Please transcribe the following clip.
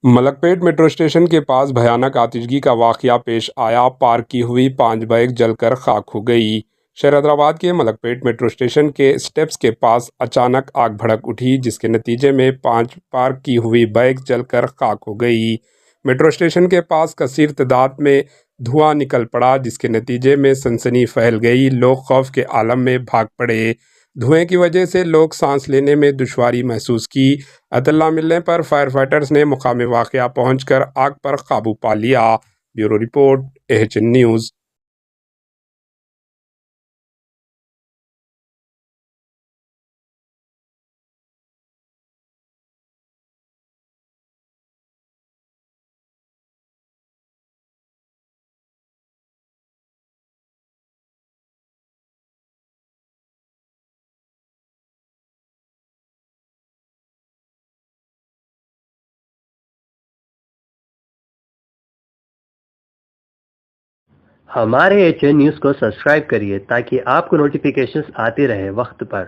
ملک پیٹ metro station کے پاس بھیانک آتشگی کا واقعہ پیش آیا۔ پارک کی ہوئی 5 بائک جل کر خاک ہو گئی۔ شہر حیدرآباد کے ملک پیٹ میٹرو اسٹیشن کے سٹیپس کے پاس اچانک آگ بھڑک اٹھی، جس کے نتیجے میں 5 پارک کی ہوئی بائک جل کر خاک ہو گئی۔ میٹرو اسٹیشن کے پاس کثیر تعداد میں دھواں نکل پڑا، جس کے نتیجے میں سنسنی پھیل گئی۔ لوگ خوف کے عالم میں بھاگ پڑے۔ دھوئیں کی وجہ سے لوگ سانس لینے میں دشواری محسوس کی۔ اطلاع ملنے پر فائر فائٹرز نے مقام واقعہ پہنچ کر آگ پر قابو پا لیا۔ Bureau report, AHN news. ہمارے HN نیوز کو سبسکرائب کریے تاکہ آپ کو نوٹیفیکیشنز آتی رہے وقت پر۔